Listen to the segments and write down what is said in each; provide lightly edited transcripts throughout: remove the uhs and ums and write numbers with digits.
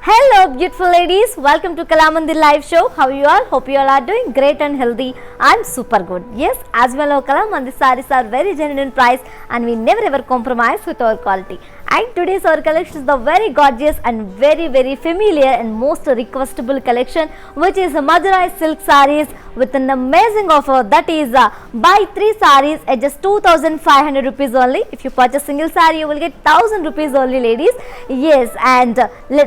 Hello beautiful ladies, welcome to Kalamandir live show. How are you all? Hope you all are doing great and healthy. I'm super good. Yes, as well as Kalamandir sarees are very genuine price and we never ever compromise with our quality. And today's our collection is the very gorgeous and very familiar and most requestable collection, which is Madurai silk sarees with an amazing offer, that is buy 3 sarees at just 2500 rupees only. If you purchase single saree you will get 1000 rupees only, ladies. Yes, and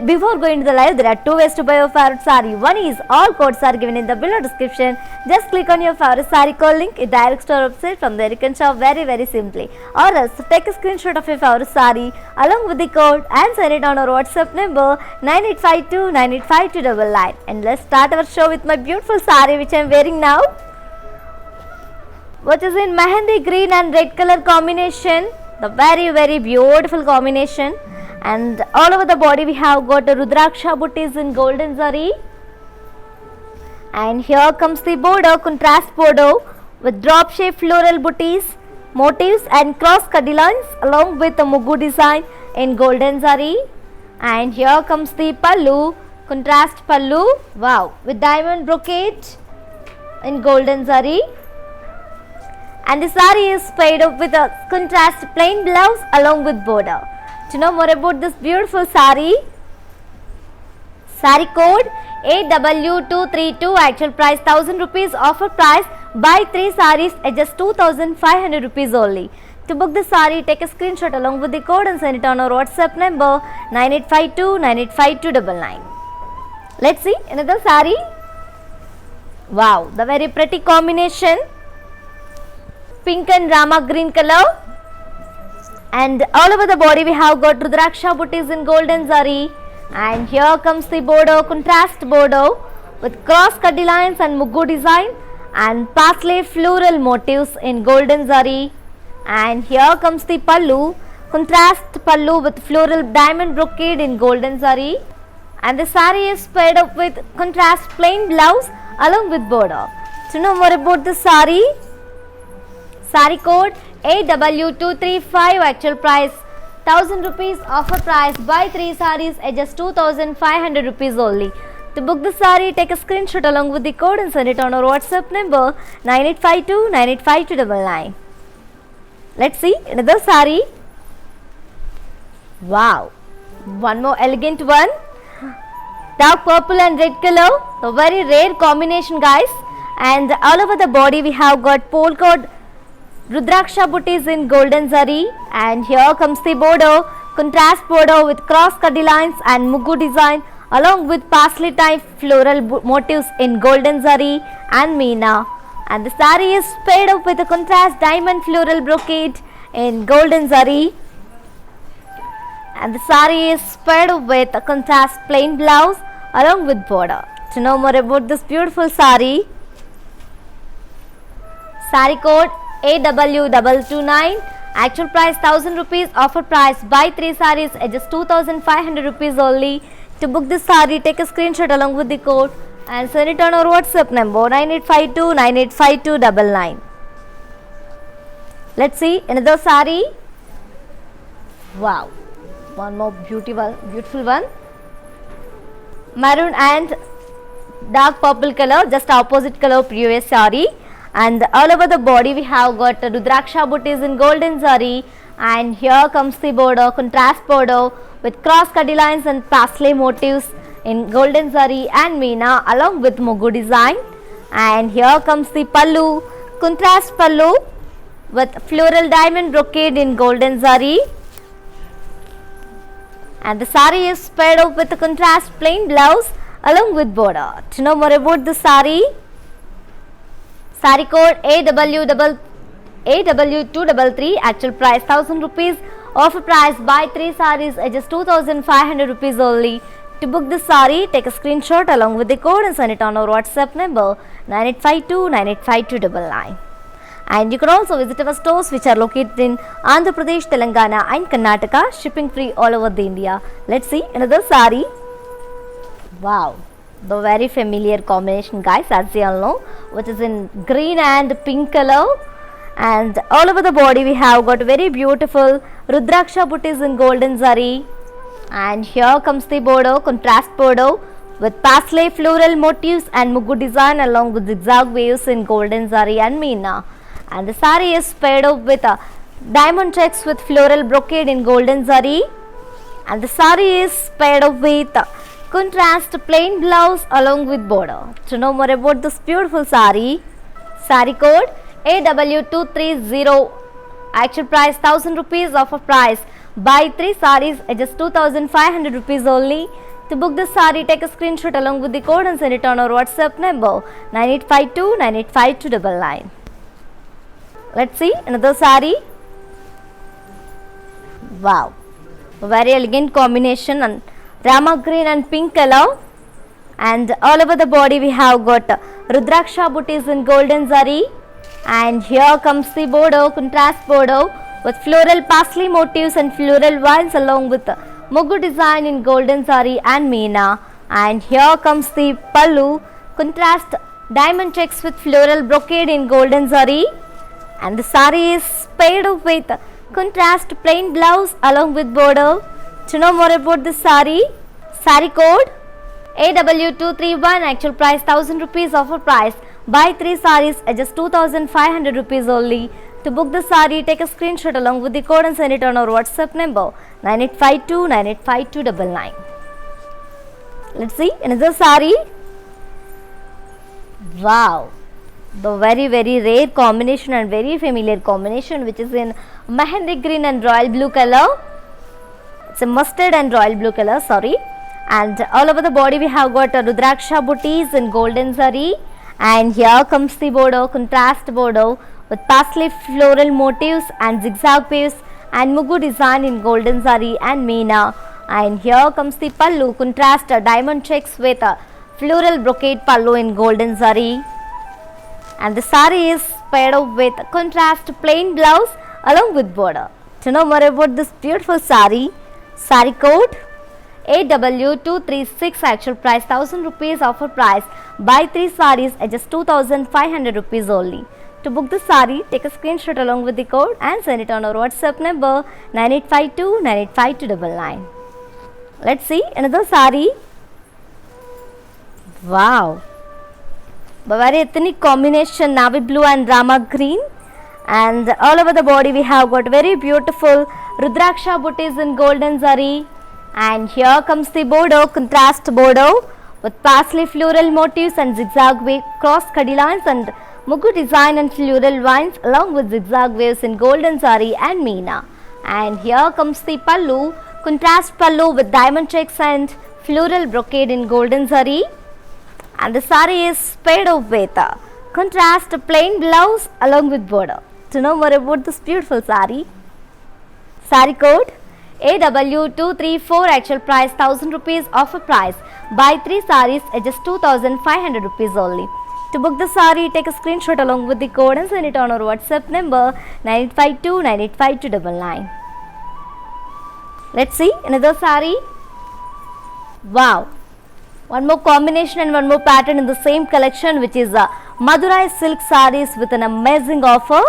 before going to the live, there are 2 ways to buy your favorite saree. One is all codes are given in the below description. Just click on your favorite saree code link, it directs to our website. From there you can shop very simply, or else take a screenshot of your favorite saree along with the code and send it on our WhatsApp number 9852985299. And let's start our show with my beautiful saree which I am wearing now, which is in mehendi green and red color combination. The very beautiful combination, and all over the body we have got a Rudraksha booties in golden zari, and here comes the border, contrast border with drop shape floral booties, motifs and cross cut lines along with the Mugu design in golden zari. And here comes the pallu, contrast pallu, wow, with diamond brocade in golden zari. And the saree is paired up with a contrast plain blouse along with border. To know more about this beautiful saree, saree code AW232, actual price 1000 rupees, offer price buy 3 sarees at just 2500 rupees only. To book the saree, take a screenshot along with the code and send it on our WhatsApp number 9852985299. Let's see another saree. Wow, the very pretty combination, pink and rama green color, and all over the body we have got Rudraksha booties in golden zari. And here comes the border, contrast border with cross cut lines and Mugu design and parsley floral motifs in golden zari. And here comes the pallu, contrast pallu with floral diamond brocade in golden zari. And the saree is paired up with contrast plain blouse along with border. To know more about the saree, saree code AW235, actual price 1000 rupees, offer price buy 3 sarees at just 2500 rupees only. To book the saree, take a screenshot along with the code and send it on our WhatsApp number 9852985299. Let's see another saree. Wow, one more elegant one, dark purple and red color, a very rare combination, guys. And all over the body we have got polka Rudraksha booties in golden zari. And here comes the border, contrast border with cross cut lines and Mugu design along with parsley type floral motifs in golden zari and meena. And the saree is paired up with a contrast diamond floral brocade in golden zari. And the saree is paired up with a contrast plain blouse along with border. To know more about this beautiful saree, saree code AW229, actual price 1000 rupees, offer price buy 3 sarees at just 2500 rupees only. To book this saree, take a screenshot along with the code and send it on our WhatsApp number 9852985299. Let's see another saree. Wow, one more beautiful one, maroon and dark purple color, just opposite color previous saree. And all over the body we have got Rudraksha booties in golden zari. And here comes the border, contrast border with cross cut lines and parsley motifs in golden zari and meena along with Mugu design. And here comes the pallu, contrast pallu with floral diamond brocade in golden zari. And the saree is paired up with a contrast plain blouse along with border. To know more about the saree, saree code AW233, actual price 1000 rupees, offer price buy 3 sarees at just 2500 rupees only. To book this saree, take a screenshot along with the code and send it on our WhatsApp number 9852985299. And you can also visit our stores which are located in Andhra Pradesh, Telangana and Karnataka, shipping free all over the India. Let's see another saree. Wow, the very familiar combination, guys, as you all know, which is in green and pink color. And all over the body we have got very beautiful Rudraksha booties in golden zari. And here comes the border, contrast border with parsley floral motifs and mugu design along with zigzag waves in golden zari and meena. And the sari is paired up with diamond checks with floral brocade in golden zari. And the sari is paired up with contrast plain blouse along with border. To know more about this beautiful sari, sari code AW230. Actual price 1000 rupees, offer price buy 3 saris at just 2500 rupees only. To book this sari, take a screenshot along with the code and send it on our WhatsApp number 9852 985299. Let's see another sari. Wow, a very elegant combination on Rama green and pink color, and all over the body we have got Rudraksha booties in golden zari. And here comes the border, contrast border with floral parsley motifs and floral vines along with mugu design in golden zari and meena. And here comes the pallu, contrast diamond checks with floral brocade in golden zari. And the sari is paired up with contrast plain blouse along with border. To know more about this sari, sari code AW231. Actual price 1000 rupees, offer price buy 3 saris at just 2500 rupees only. To book the sari, take a screenshot along with the code and send it on our WhatsApp number 9852 985299. Let's see another sari. Wow, the very rare combination and very familiar combination, which is in mehendi green and royal blue color. It's a mustard and royal blue color, sorry. And all over the body we have got Rudraksha booties in golden zari. And here comes the border, contrast border with parsley floral motifs and zigzag waves and mugu design in golden zari and meena. And here comes the pallu, contrast diamond checks with floral brocade pallu in golden zari. And the sari is paired up with contrast plain blouse along with border. To know more about this beautiful sari, sari code AW236. Actual price 1000 rupees, offer price buy 3 saris at just 2500 rupees only. To book the sari, take a screenshot along with the code and send it on our WhatsApp number 9852 985299. Let's see another sari. Wow, a very ethnic combination, navy blue and rama green. And all over the body we have got very beautiful Rudraksha booties in golden zari. And here comes the border, contrast border with parsley floral motifs and zigzag wave cross kadi lines and mugu design and floral vines along with zigzag waves in golden zari and meena. And here comes the pallu, contrast pallu with diamond checks and floral brocade in golden zari. And the sari is paired up with contrast plain blouse along with border. To know more about this beautiful sari, sari code AW234. Actual price 1000 rupees, offer price buy 3 saris at just 2500 rupees only. To book the sari, take a screenshot along with the code and send it on our WhatsApp number 9852 985299. Let's see another sari. Wow, one more combination and one more pattern in the same collection, which is Madurai silk sarees with an amazing offer,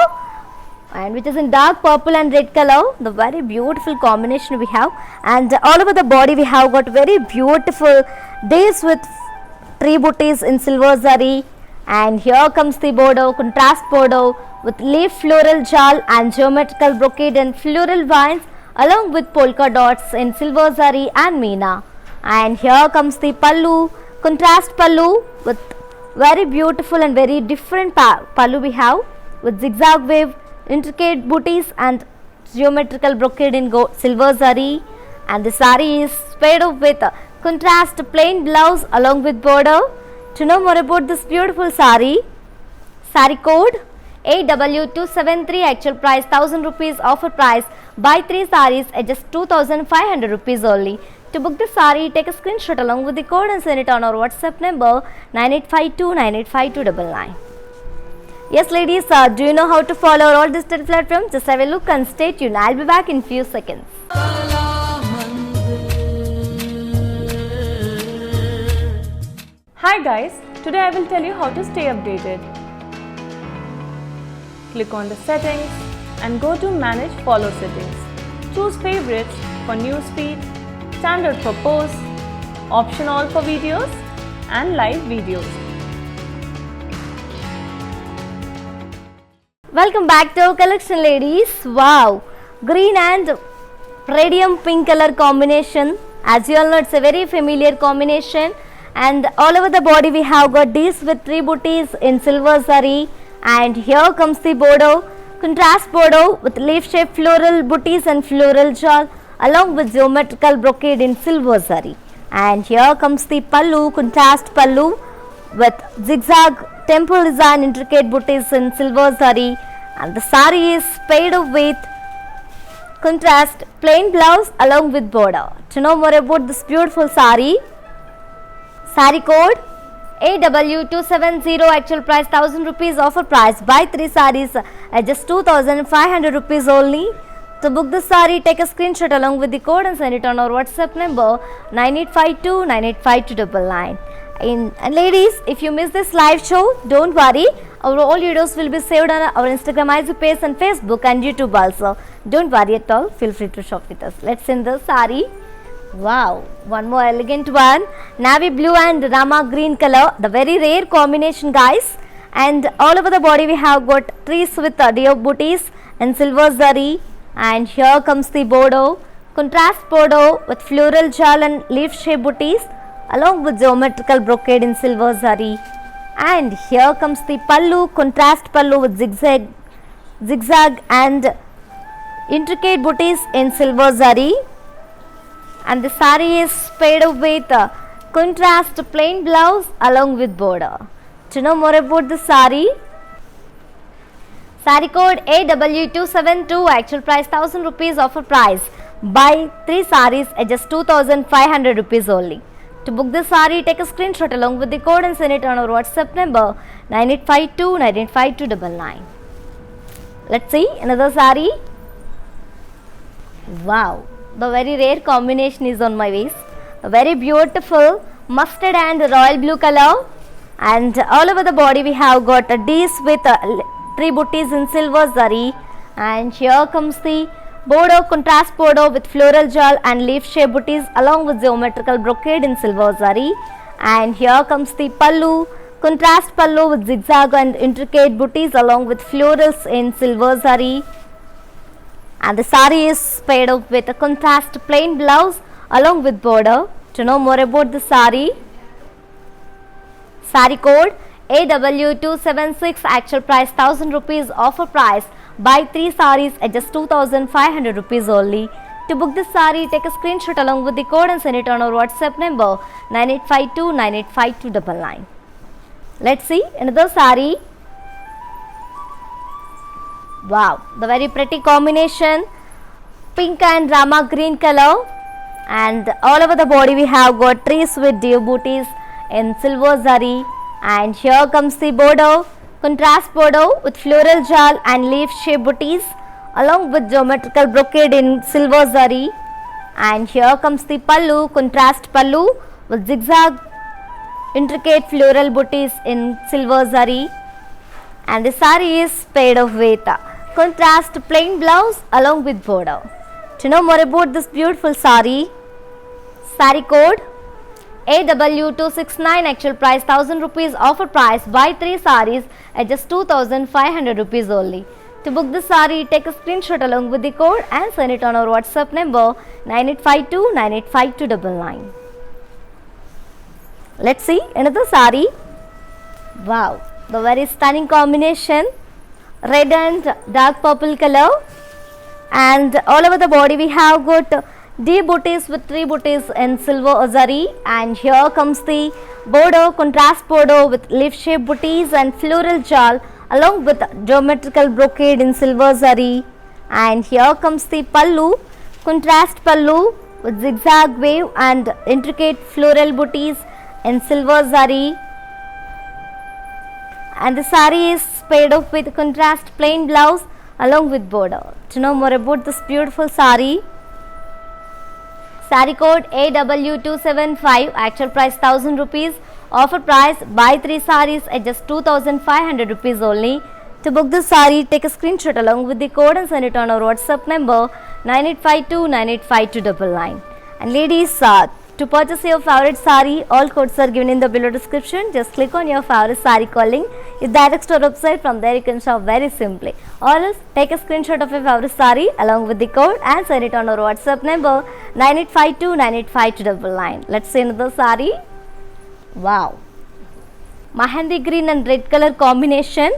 and which is in dark purple and red color. The very beautiful combination we have, and all over the body we have got very beautiful days with tree booties in silver zari. And here comes the border, contrast border with leaf floral jal and geometrical brocade and floral vines along with polka dots in silver zari and meena. And here comes the pallu, contrast pallu with very beautiful and very different pallu we have with zigzag wave, intricate booties and geometrical brocade in silver zari. And the sari is paired up with contrast plain blouse along with border. To know more about this beautiful sari, sari code AW273. Actual price 1000 rupees, offer price buy 3 saris at just 2500 rupees only. To book the sari, take a screenshot along with the code and send it on our WhatsApp number 9852 985299. Yes ladies, do you know how to follow all digital platforms? Just have a look and stay tuned. I'll be back in few seconds. Hi guys, today I will tell you how to stay updated. Click on the settings and go to manage follow settings. Choose favorites for newsfeed. standard for posts, option all for videos and live videos. Welcome back to our collection, ladies. Wow, green and radium pink color combination. As you all know, it's a very familiar combination, and all over the body we have got these with 3 booties in silver zari, and here comes the border, contrast border with leaf shaped floral booties and floral shawl along with geometrical brocade in silver zari. And here comes the pallu, contrast pallu with zigzag temple design intricate booties in silver zari, and the sari is paid with contrast plain blouse along with border. To know more about this beautiful sari, sari code AW270, actual price 1000 rupees, offer price buy 3 saris at just 2500 rupees only. To book the sari, take a screenshot along with the code and send it on our WhatsApp number 9852985299. And ladies, if you miss this live show, don't worry, our all videos will be saved on our Instagram IG page and Facebook and YouTube also. Don't worry at all, feel free to shop with us. Let's send the sari. Wow, one more elegant one, navy blue and rama green color, the very rare combination, guys. And all over the body we have got trees with deer booties and silver zari, and here comes the border, contrast border with floral jal and leaf shape booties along with geometrical brocade in silver zari. And here comes the pallu, contrast pallu with zigzag and intricate booties in silver zari, and the sari is paid with contrast plain blouse along with border. To know more about the sari, sari code AW272, actual price 1000 rupees, offer price buy 3 saris at just 2500 rupees only. To book this sari, take a screenshot along with the code and send it on our WhatsApp number 9852985299. Let's see another sari. Wow, the very rare combination is on my waist. A very beautiful mustard and royal blue color, and all over the body we have got a D's with 3 booties in silver zari, and here comes the border, contrast border with floral jal and leaf shape booties along with geometrical brocade in silver zari, and here comes the pallu, contrast pallu with zigzag and intricate booties along with florals in silver zari, and the sari is paired up with a contrast plain blouse along with border. To know more about the sari, sari code AW276, actual price 1000 rupees, offer price buy 3 saris at just 2500 rupees only. To book this sari, take a screenshot along with the code and send it on our WhatsApp number 9852985299. Let's see another sari. Wow, the very pretty combination, pink and rama green color, and all over the body we have got trees with deer booties in silver zari, and here comes the border, contrast border with floral jal and leaf shape booties along with geometrical brocade in silver zari, and here comes the pallu, contrast pallu with zigzag intricate floral booties in silver zari, and the sari is paired with contrast plain blouse along with border. To know more about this beautiful sari, sari code AW269, actual price 1000 rupees, offer price buy 3 saris at just 2500 rupees only. To book this sari, take a screenshot along with the code and send it on our WhatsApp number 9852985299. Let's see another sari. Wow, the very stunning combination, red and dark purple color, and all over the body we have got D booties with 3 booties in silver zari, and here comes the border, contrast border with leaf shape booties and floral jal along with geometrical brocade in silver zari, and here comes the pallu, contrast pallu with zigzag wave and intricate floral booties in silver zari, and the sari is paired up with contrast plain blouse along with border. To know more about this beautiful sari, sari code AW275, actual price 1000 rupees, offer price buy 3 saris at just 2500 rupees only. To book this sari, take a screenshot along with the code and send it on our WhatsApp number 9852985299. And ladies, to purchase your favorite sari, all codes are given in the below description. Just click on your favorite sari calling. It directs to our website. From there you can shop very simply. Or else take a screenshot of your favorite sari along with the code and send it on our WhatsApp number 9852985299. Let's see another sari. Wow. Mahandi green and red color combination.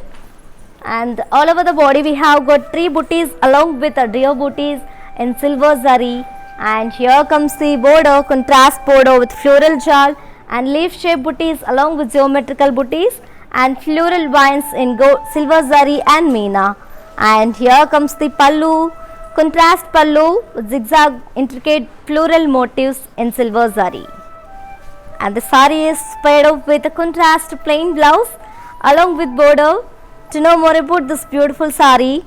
And all over the body we have got 3 booties along with a deer booties in silver zari. And here comes the border, contrast border with floral jal and leaf shaped booties along with geometrical booties and floral vines in silver zari and meena. And here comes the pallu, contrast pallu with zigzag intricate floral motifs in silver zari. And the sari is paired up with a contrast plain blouse along with border. To know more about this beautiful sari,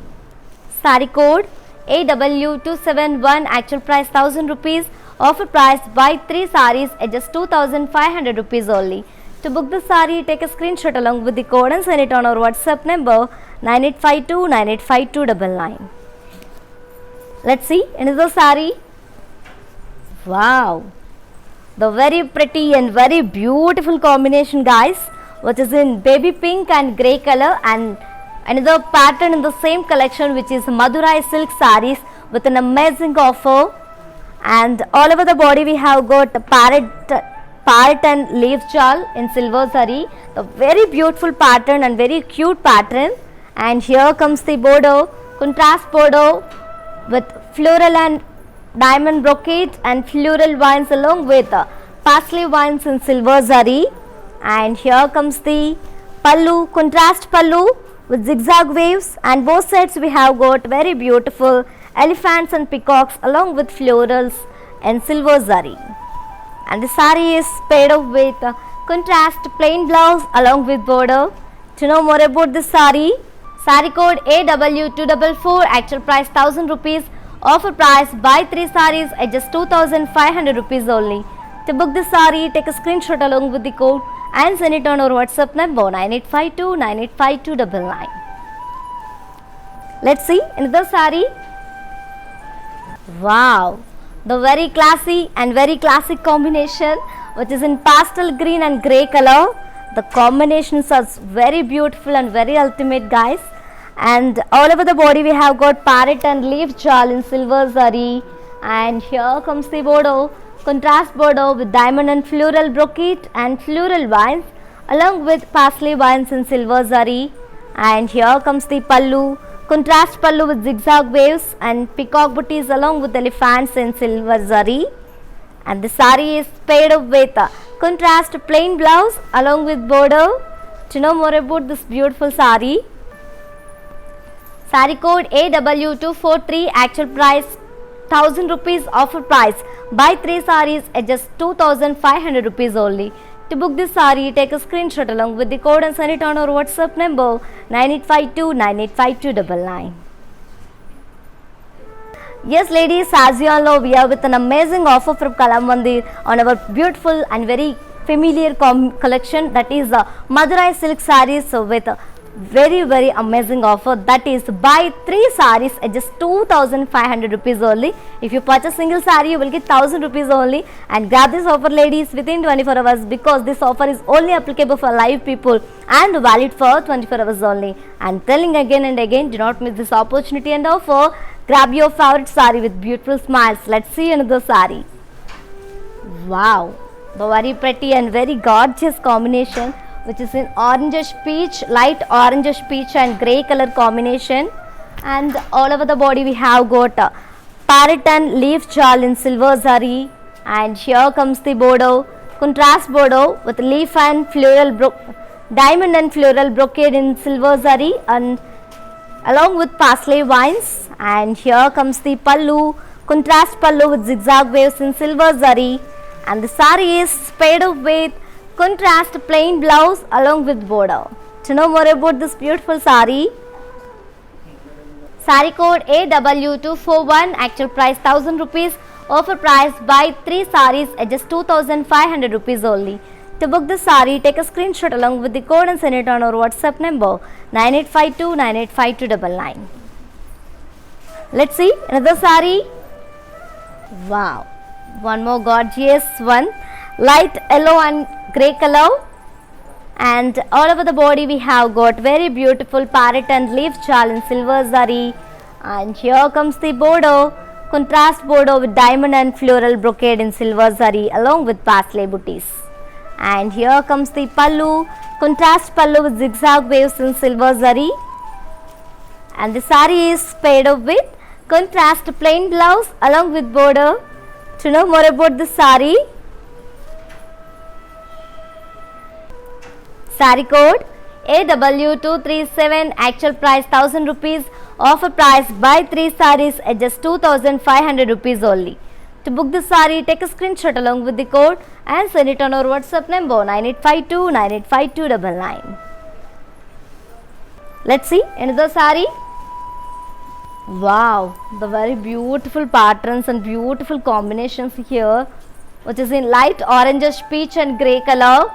sari code AW271, actual price 1000 rupees, offer price buy 3 saris at just 2500 rupees only. To book the sari, take a screenshot along with the code and send it on our WhatsApp number 9852985299. Let's see another sari. Wow, the very pretty and very beautiful combination, guys, which is in baby pink and grey color, and another pattern in the same collection, which is Madurai silk sarees with an amazing offer. And all over the body we have got parrot and leaf jal in silver zari, the very beautiful pattern and very cute pattern. And here comes the border, contrast border with floral and diamond brocade and floral vines along with parsley vines in silver zari. And here comes the pallu, contrast pallu with zigzag waves, and both sides we have got very beautiful elephants and peacocks along with florals and silver zari. And the sari is paired up with contrast plain blouse along with border. To know more about this sari, sari code AW244, actual price 1000 rupees, offer price buy 3 saris at just 2500 rupees only. To book this sari, take a screenshot along with the code and send it on our WhatsApp number 9852985299. Let's see another sari. Wow, the very classy and very classic combination, which is in pastel green and grey color. The combinations are very beautiful and very ultimate, guys. And all over the body we have got parrot and leaf jal in silver zari. And here comes the border, contrast border with diamond and floral brocade and floral vines along with parsley vines in silver zari. And here comes the pallu, contrast pallu with zigzag waves and peacock booties along with elephants in silver zari. And the sari is paired up with a contrast plain blouse along with border. To know more about this beautiful sari, sari code AW243, actual price 1000 rupees, offer price buy 3 saris at just 2500 rupees only. To book this sari, take a screenshot along with the code and send it on our WhatsApp number 9852985299. Yes ladies, as you all know, we are with an amazing offer from Kalamandir on our beautiful and very familiar collection, that is Madurai silk sarees with very amazing offer, that is buy 3 sarees at just 2500 rupees only. If you purchase single saree, you will get 1000 rupees only. And grab this offer ladies within 24 hours, because this offer is only applicable for live people and valid for 24 hours only. And telling again and again, do not miss this opportunity and offer. Grab your favorite saree with beautiful smiles. Let's see another saree. Wow, the very pretty and very gorgeous combination, which is in orangish peach, light orangish peach and grey color combination. And all over the body we have got parrot and leaf jal in silver zari. And here comes the border, contrast border with leaf and floral diamond and floral brocade in silver zari and along with parsley vines. And here comes the pallu, contrast pallu with zigzag waves in silver zari. And the sari is paired up with contrast plain blouse along with border. To know more about this beautiful sari, sari code AW241, actual price 1000 rupees, offer price buy 3 saris at just 2500 rupees only. To book this sari, take a screenshot along with the code and send it on our WhatsApp number 9852985299. Let's see another sari. Wow, One more gorgeous one, light yellow and grey color, and all over the body we have got very beautiful parrot and leaf shawl in silver zari. And here comes the border, contrast border with diamond and floral brocade in silver zari along with paisley booties. And here comes the pallu, contrast pallu with zigzag waves in silver zari. And the saree is paired up with contrast plain blouse along with border. To know more about the saree, saree code AW237, actual price 1000 rupees, offer price buy 3 sarees at just 2500 rupees only. To book the saree, take a screenshot along with the code and send it on our WhatsApp number 9852 985299. Let's see another saree. Wow, the very beautiful patterns and beautiful combinations here, which is in light orangish peach and grey color,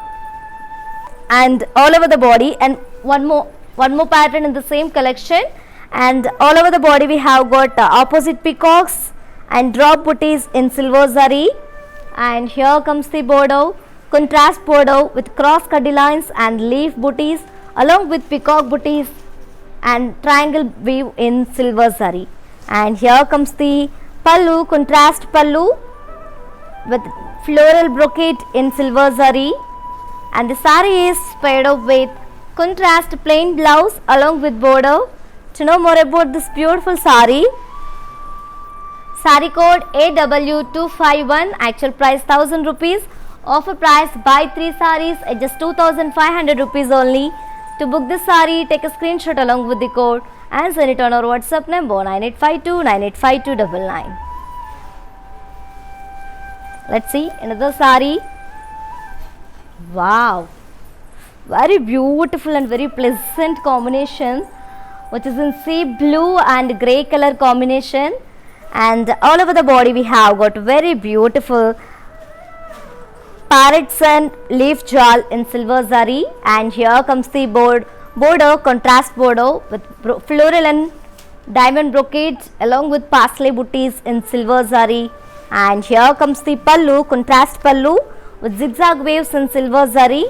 and all over the body. And one more pattern in the same collection, and all over the body we have got opposite peacocks and drop booties in silver zari. And here comes the border, contrast border with cross cutty lines and leaf booties along with peacock booties and triangle weave in silver zari. And here comes the pallu, contrast pallu with floral brocade in silver zari, and the saree is paired up with contrast plain blouse along with border. To know more about this beautiful saree, saree code AW251, actual price 1000 rupees, offer price buy 3 sarees at just 2500 rupees only. To book this saree, take a screenshot along with the code and send it on our WhatsApp number 9852 985299. Let's see another saree. Wow, very beautiful and very pleasant combination, which is in sea blue and grey color combination, and all over the body we have got very beautiful parrots and leaf jewel in silver zari. And here comes the border, contrast border with floral and diamond brocades along with paisley booties in silver zari. And here comes the pallu, contrast pallu with zigzag waves in silver zari,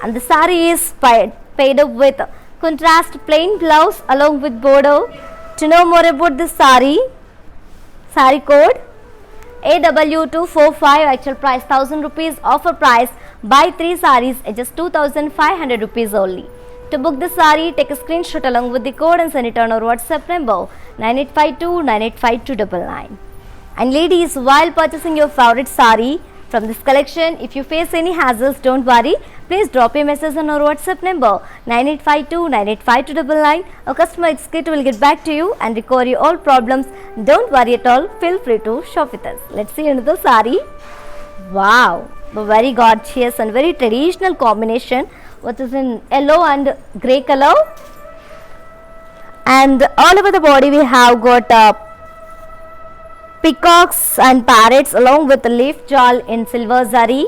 and the saree is paid up with contrast plain blouse along with border. To know more about this saree, saree code AW245, actual price 1000 rupees, offer price buy 3 sarees at just 2500 rupees only. To book the saree, take a screenshot along with the code and send it on our WhatsApp number 9852 985299. And ladies, while purchasing your favorite saree from this collection, if you face any hassles, don't worry. Please drop a message on our WhatsApp number 9852 985299. Our customer executive will get back to you and recover your all problems. Don't worry at all. Feel free to shop with us. Let's see another saree. Wow, the very gorgeous and very traditional combination, which is in yellow and grey color. And all over the body we have got peacocks and parrots along with the leaf jewel in silver zari.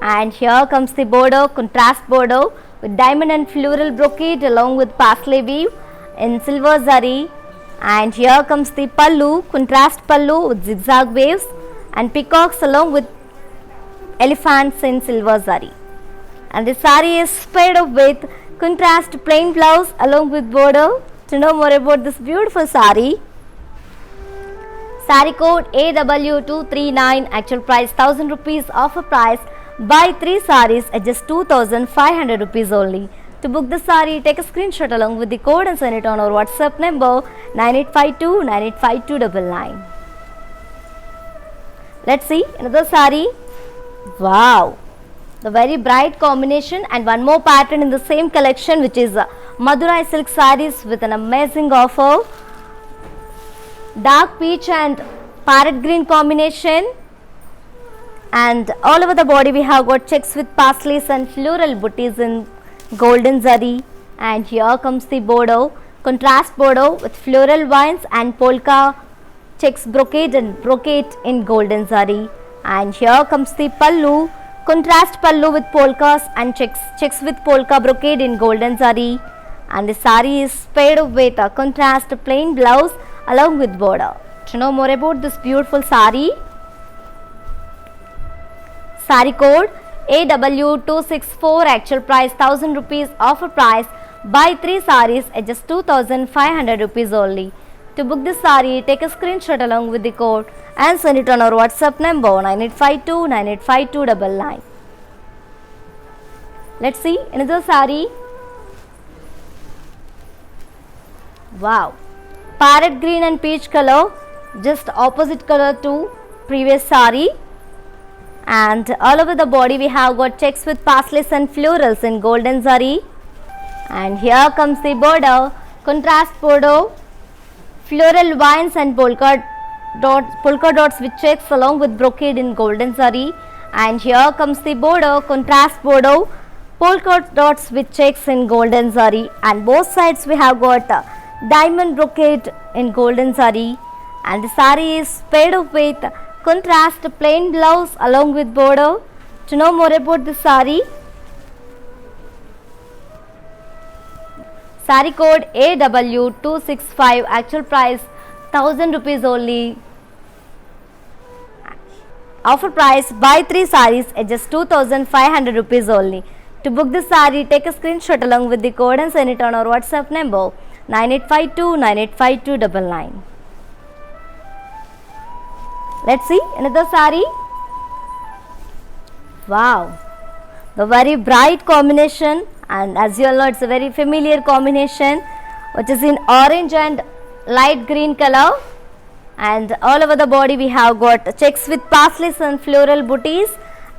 And here comes the border, contrast border with diamond and floral brocade along with paisley weave in silver zari. And here comes the pallu, contrast pallu with zigzag waves and peacocks along with elephants in silver zari. And the saree is paired up with contrast plain blouse along with border. To know more about this beautiful saree, saree code AW239, actual price 1000 rupees, offer price buy 3 sarees at just 2500 rupees only. To book the saree, take a screenshot along with the code and send it on our WhatsApp number 9852 985299. Let's see another saree. Wow, the very bright combination and one more pattern in the same collection, which is Madurai silk sarees with an amazing offer. Dark peach and parrot green combination, and all over the body we have got checks with paisleys and floral booties in golden zari. And here comes the border, contrast border with floral vines and polka checks brocade and brocade in golden zari. And here comes the pallu, contrast pallu with polkas and checks with polka brocade in golden zari. And the saree is paired with a contrast plain blouse along with border. To know more about this beautiful saree, Saree code AW264, actual price 1000 rupees, offer price buy 3 sarees at just 2500 rupees only. To book this saree, take a screenshot along with the code and send it on our WhatsApp number 9852985299. Let's see another saree. Wow, parrot green and peach color, just opposite color to previous saree. And all over the body we have got checks with parsleys and florals in golden zari. And here comes the border, contrast border, floral vines and polka dots with checks along with brocade in golden zari. And here comes the border, contrast border, polka dots with checks in golden zari. And both sides we have got diamond brocade in golden zari. And the saree is paired up with contrast plain blouse along with border. To know more about the saree, saree code AW265, actual price 1000 rupees only, offer price buy 3 sarees at just 2500 rupees only. To book this saree, take a screenshot along with the code and send it on our WhatsApp number 9852985299. Let's see another saree. Wow, the very bright combination, and as you all know it's a very familiar combination, which is in orange and light green color. And all over the body we have got checks with parsleys and floral booties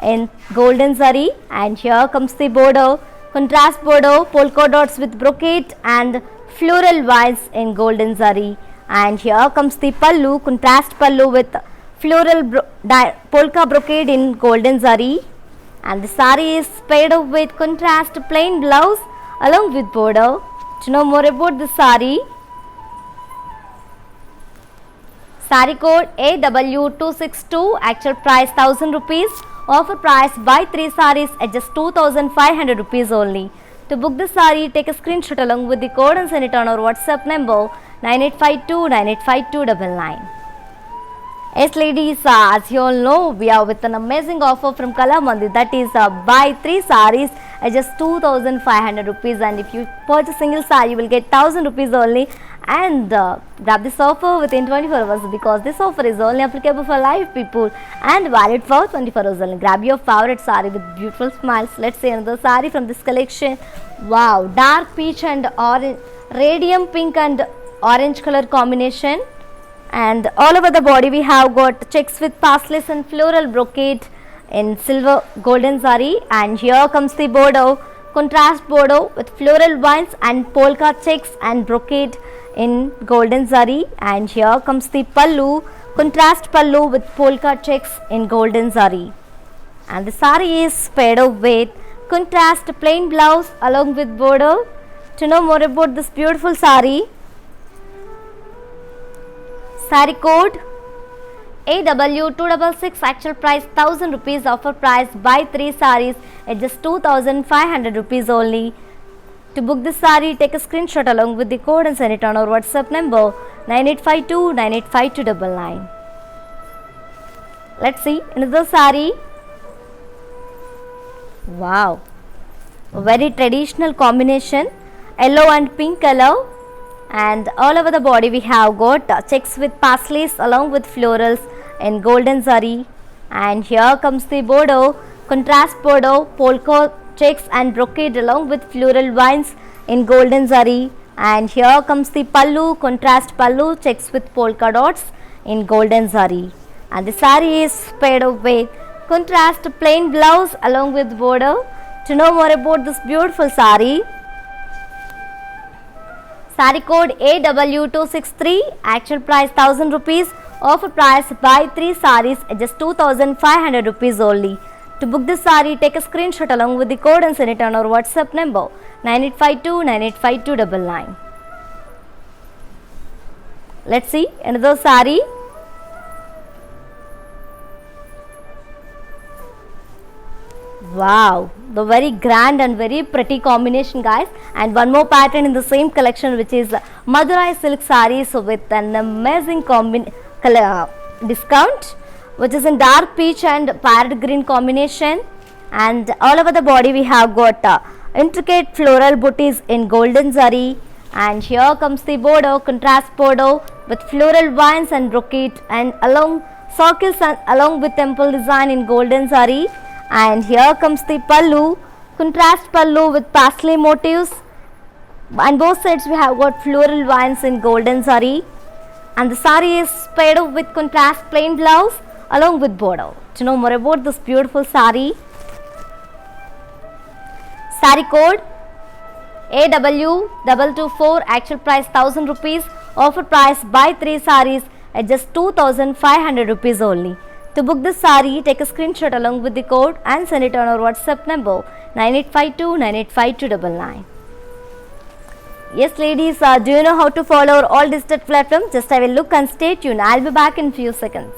in golden zari. And here comes the border, contrast border, polka dots with brocade and floral vines in golden zari. And here comes the pallu, contrast pallu with floral polka brocade in golden zari. And the saree is paired up with contrast plain blouse along with border. To know more about the saree, saree code AW262, actual price 1000 rupees, offer price buy 3 sarees at just 2500 rupees only. To book the saree, take a screenshot along with the code and send it on our WhatsApp number 9852985299. Yes ladies, as you all know, we are with an amazing offer from Kalamandir, that is buy 3 sarees at just 2500 rupees, and if you purchase single saree you will get 1000 rupees only. And grab this offer within 24 hours, because this offer is only applicable for live people and valid for 24 hours only. Grab your favorite saree with beautiful smiles. Let's see another saree from this collection. Wow, dark peach and orange, radium pink and orange color combination. And all over the body we have got checks with parsleys and floral brocade in silver golden zari. And here comes the border, contrast border with floral vines and polka checks and brocade in golden zari. And here comes the pallu, contrast pallu with polka checks in golden zari. And the saree is paired up with contrast plain blouse along with border. To know more about this beautiful saree, saree code AW266, actual price 1000 rupees, offer price buy 3 sarees at just 2500 rupees only. To book this saree, take a screenshot along with the code and send it on our WhatsApp number 9852985299. Let's see another saree. Wow, a very traditional combination, yellow and pink color. And all over the body we have got checks with parsleys along with florals in golden zari. And here comes the border, contrast border, polka checks and brocade along with floral vines in golden zari. And here comes the pallu, contrast pallu, checks with polka dots in golden zari. And the saree is paired up with contrast plain blouse along with border. To know more about this beautiful saree, saree code AW263, actual price 1000 rupees, offer price buy 3 sarees at just 2500 rupees only. To book this saree, take a screenshot along with the code and send it on our WhatsApp number 9852985299. Let's see another saree. Wow, the very grand and very pretty combination, guys. And one more pattern in the same collection, which is Madurai silk sarees with an amazing color discount. which is in dark peach and parrot green combination, and all over the body we have got intricate floral booties in golden zari, and here comes the border, contrast border with floral vines and brocade and along circles and along with temple design in golden zari, and here comes the pallu, contrast pallu with parsley motifs, and both sides we have got floral vines in golden zari, and the sari is paired up with contrast plain blouse along with border. To know more about this beautiful sari, sari code AW224, actual price 1000 rupees, offer price buy 3 saris at just 2500 rupees only. To book this sari, take a screenshot along with the code and send it on our WhatsApp number 9852985299. Yes ladies, do you know how to follow our all digital platforms? Just have a look and stay tuned. I'll be back in few seconds.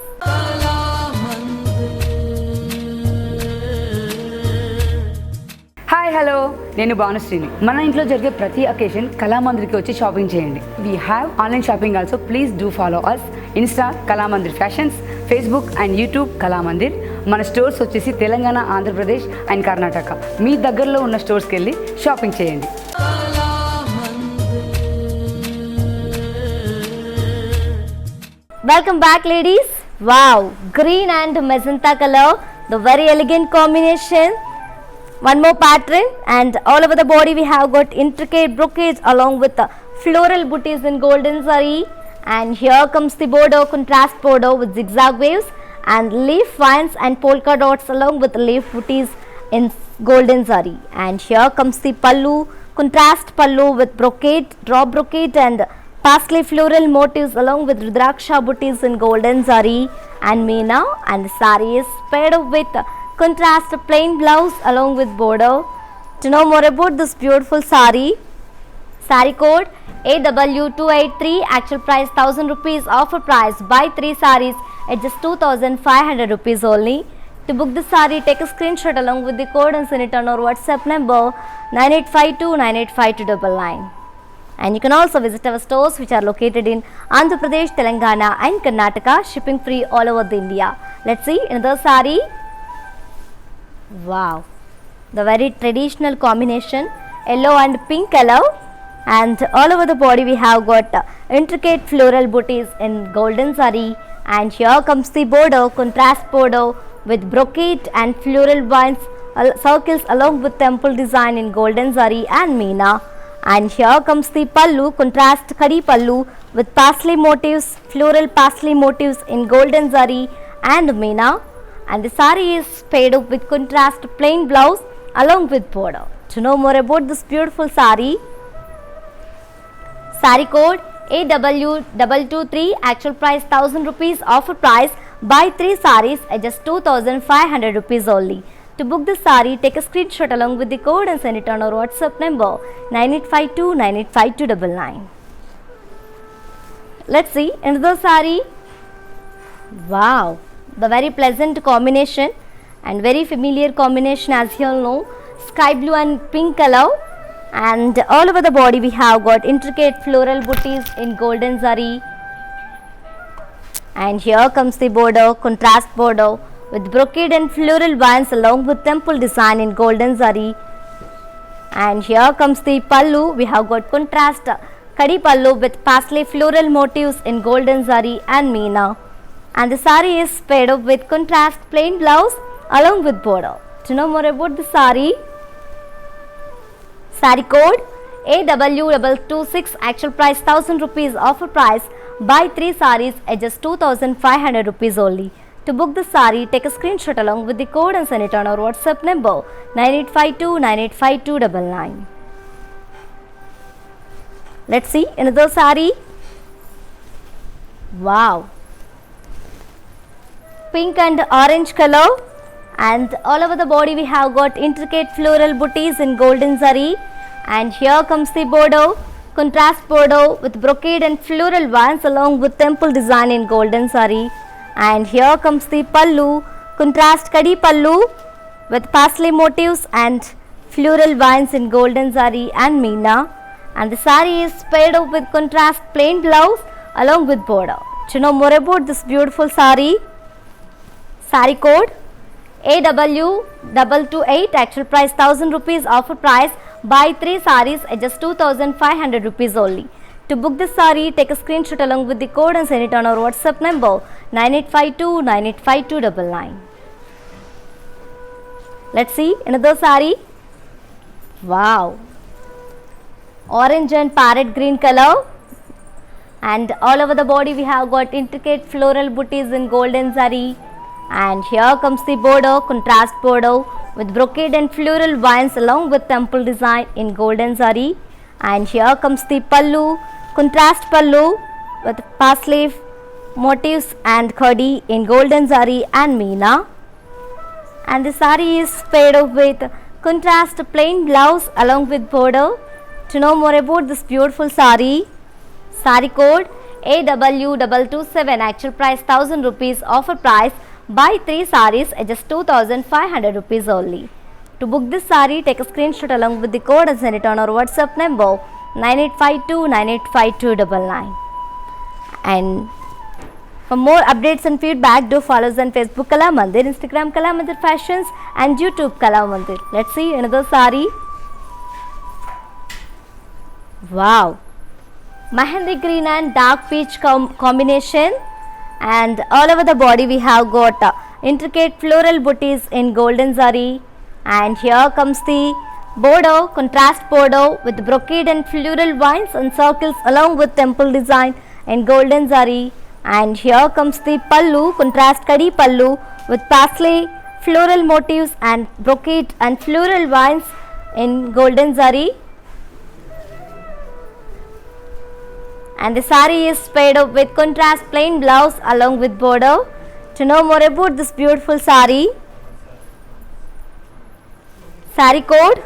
Hi hello, నేను భానుశ్రీని. మన ఇంట్లో జరిగే ప్రతి occasion కళామందిర్కి వచ్చి shopping చేయండి. We have online shopping also. Please do follow us Insta Kalamandir fashions, Facebook and YouTube Kalamandir. మన stores వచ్చేసి Telangana, Andhra Pradesh and Karnataka. మీ దగ్గరలో ఉన్న స్టోర్స్కి వెళ్ళి షాపింగ్ చేయండి. Welcome back ladies. Wow, green and magenta color, the very elegant combination. One more pattern, and all over the body we have got intricate brocades along with the floral booties in golden zari, and here comes the border, contrast border with zigzag waves and leaf vines and polka dots along with leaf booties in golden zari, and here comes the pallu, contrast pallu with brocade, drop brocade and parsley floral motifs along with rudraksha booties in golden zari and meena, and the sari is paired up with contrast plain blouse along with border. To know more about this beautiful sari, sari code AW283, actual price 1000 rupees, offer price buy 3 saris at just 2500 rupees only. To book the sari, take a screenshot along with the code and send it on our WhatsApp number 9852985299. And you can also visit our stores which are located in Andhra Pradesh, Telangana and Karnataka, shipping free all over the India. Let's see another sari. Wow, the very traditional combination, yellow and pink color, and all over the body we have got intricate floral booties in golden zari, and here comes the border, contrast border with brocade and floral vines circles along with temple design in golden zari and meena, and here comes the pallu, contrast kadi pallu with parsley motifs, floral parsley motifs in golden zari and meena, and the sari is paired up with contrast plain blouse along with border. To know more about this beautiful sari, sari code AW223, actual price 1000 rupees, offer price buy 3 saris at just 2500 rupees only. To book this sari, take a screenshot along with the code and send it on our WhatsApp number 9852985299. Let's see another sari. Wow, the very pleasant combination and very familiar combination, as you all know, sky blue and pink color, and all over the body we have got intricate floral booties in golden zari, and here comes the border, contrast border with brocade and floral vines along with temple design in golden zari, and here comes the pallu. We have got contrast kadi pallu with parsley floral motifs in golden zari and meena, and the sari is paired up with contrast plain blouse along with border. To know more about the sari, sari code AW226, actual price 1000 rupees, offer price buy 3 saris at just 2500 rupees only. To book the sari, take a screenshot along with the code and send it on our WhatsApp number 9852985299. Let's see another sari. Wow, pink and orange color, and all over the body we have got intricate floral booties in golden zari, and here comes the border, contrast border with brocade and floral vines along with temple design in golden zari, and here comes the pallu, contrast kadi pallu with parsley motifs and floral vines in golden zari and meena, and the sari is paired up with contrast plain blouse along with border. To know more about this beautiful sari, Saree code AW228, actual price 1000 rupees, offer price buy 3 sarees at just 2500 rupees only. To book this saree, take a screenshot along with the code and send it on our WhatsApp number 9852985299. Let's see another saree. Wow, orange and parrot green color, and all over the body we have got intricate floral booties in golden zari, and here comes the border, contrast border with brocade and floral vines along with temple design in golden zari, and here comes the pallu, contrast pallu with parsley motifs and khadi in golden zari and meena, and the sari is paired up with contrast plain blouse along with border. To know more about this beautiful sari, sari code AW227, actual price 1000 rupees, offer price buy 3 sarees at just 2500 rupees only. To book this sari, take a screenshot along with the code and send it on our WhatsApp number 9852985299. And for more updates and feedback, do follow us on Facebook Kala Mandir, Instagram Kala Mandir Fashions, and YouTube Kala Mandir. Let's see another sari. Wow, Mehendi green and dark peach combination, and all over the body we have got intricate floral booties in golden zari, and here comes the border, contrast border with brocade and floral vines and circles along with temple design in golden zari, and here comes the pallu, contrast kadi pallu with parsley floral motifs and brocade and floral vines in golden zari, and the sari is paired up with contrast plain blouse along with border. To know more about this beautiful sari, sari code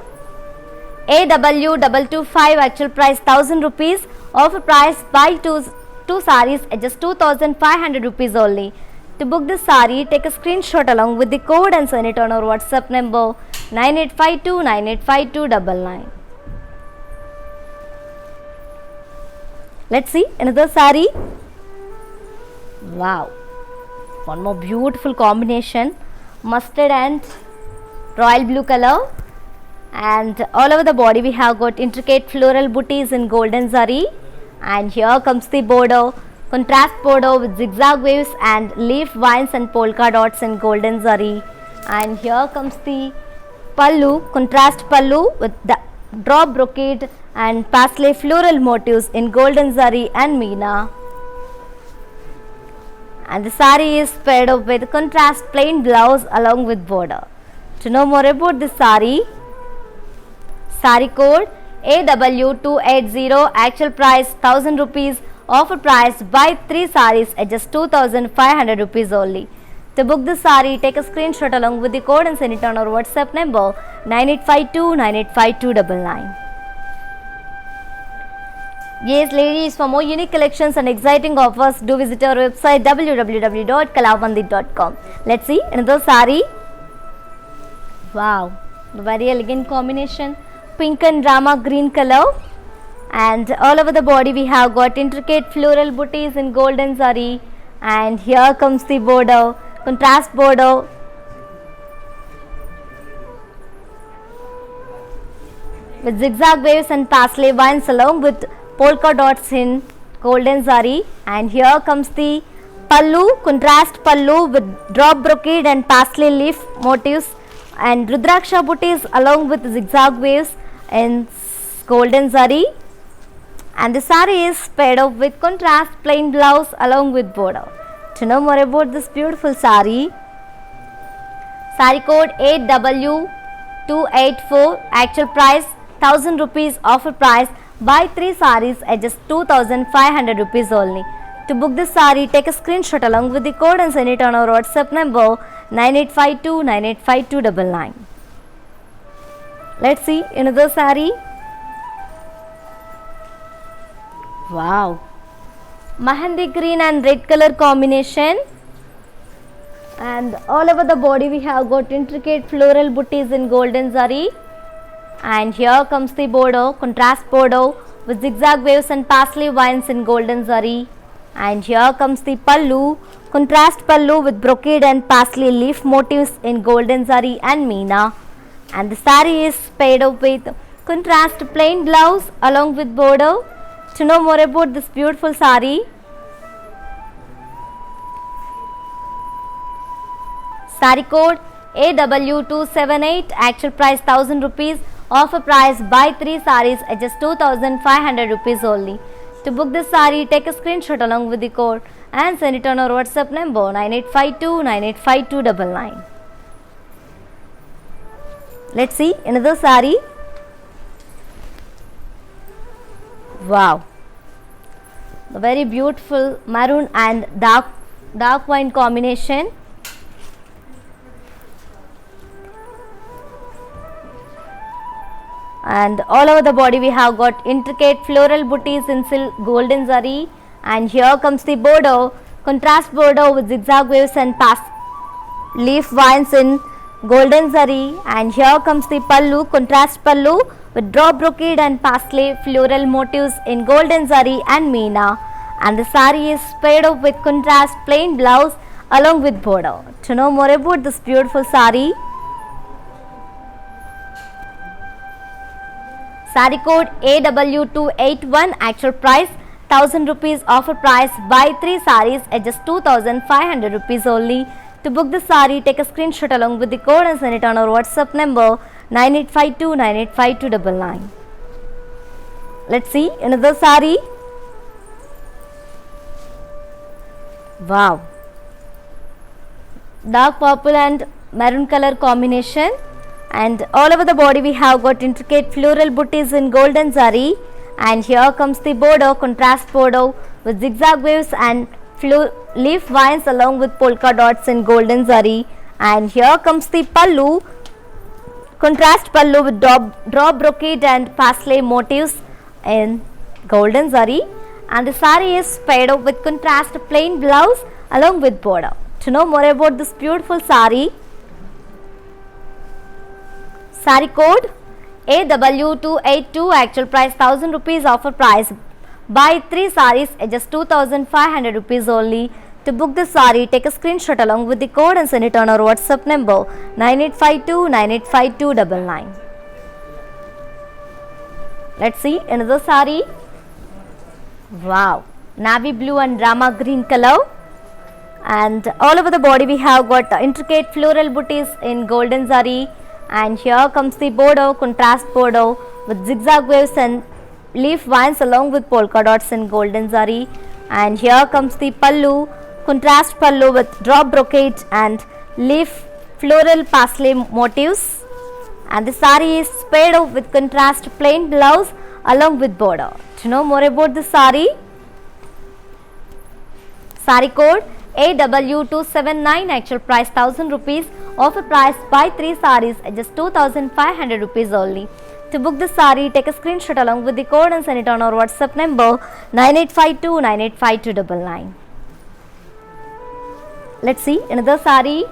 AW225, actual price 1000 rupees, offer price buy 2 sarees at just 2500 rupees only. To book this sari, take a screenshot along with the code and send it on our WhatsApp number 9852985299. Let's see another sari. Wow, one more beautiful combination, mustard and royal blue color, and all over the body we have got intricate floral booties in golden zari, and here comes the border, contrast border with zigzag waves and leaf vines and polka dots in golden zari, and here comes the pallu, contrast pallu with the drop brocade and parsley floral motifs in golden zari and meena, and the sari is paired up with contrast plain blouse along with border. To know more about this sari, sari code AW280, actual price 1000 rupees, offer price buy 3 sarees at just 2500 rupees only. To book this sari, take a screenshot along with the code and send it on our WhatsApp number 9852985299. Yes ladies, for more unique collections and exciting offers, do visit our website www.kalamandir.com. Let's see another sari. Wow, very elegant combination, pink and rama green color, and all over the body we have got intricate floral booties in golden zari, and here comes the border, contrast border with zigzag waves and parsley vines along with polka dots in golden zari, and here comes the pallu, contrast pallu with drop brocade and parsley leaf motifs and rudraksha booties along with zigzag waves in golden zari, and the sari is paired up with contrast plain blouse along with border. To know more about this beautiful sari, sari code AW284, actual price 1000 rupees, offer price buy 3 sarees at just 2500 rupees only. To book this sari, take a screenshot along with the code and send it on our WhatsApp number 9852985299. Let's see another sari. Wow, Mehendi green and red color combination, and all over the body we have got intricate floral booties in golden zari, and here comes the border, contrast border with zigzag waves and parsley vines in golden zari, and here comes the pallu, contrast pallu with brocade and parsley leaf motifs in golden zari and meena, and the saree is paired up with contrast plain blouse along with border. To know more about this beautiful saree, saree code AW278, actual price 1000 rupees, offer price buy 3 sarees at just 2500 rupees only. To book this saree, take a screenshot along with the code and send it on our WhatsApp number 9852985299. Let's see another saree. Wow, the very beautiful maroon and dark wine combination. And all over the body we have got intricate floral booties in silk golden zari, and here comes the border, contrast border with zigzag waves and leaf vines in golden zari, and here comes the pallu, contrast pallu with drop brocade and parsley floral motifs in golden zari and meena, and the saree is paired up with contrast plain blouse along with border. To know more about this beautiful saree, saree code AW281, actual price 1000 rupees, offer price buy 3 sarees at just 2500 rupees only. To book the saree, take a screenshot along with the code and send it on our WhatsApp number 9852985299. Let's see another saree. Wow, dark purple and maroon color combination, and all over the body we have got intricate floral booties in golden zari, and here comes the border, contrast border with zigzag waves and leaf vines along with polka dots in golden zari, and here comes the pallu, contrast pallu with drop brocade and parsley motifs in golden zari, and the saree is paired up with contrast plain blouse along with border. To know more about this beautiful saree, saree code AW282, actual price 1000 rupees, offer price buy 3 sarees at just 2500 rupees only. To book this saree, take a screenshot along with the code and send it on our WhatsApp number 9852985299. Let's see another saree. Wow, navy blue and rama green color, and all over the body we have got intricate floral booties in golden zari, and here comes the border, contrast border with zigzag waves and leaf vines along with polka dots in golden zari, and here comes the pallu, contrast pallu with drop brocade and leaf floral parsley motifs, and the saree is paired up with contrast plain blouse along with border. To know more about the saree, saree code AW279, actual price 1000 rupees, offer price buy 3 sarees at just 2500 rupees only. To book the saree, take a screenshot along with the code and send it on our WhatsApp number 9852985299. Let's see another saree.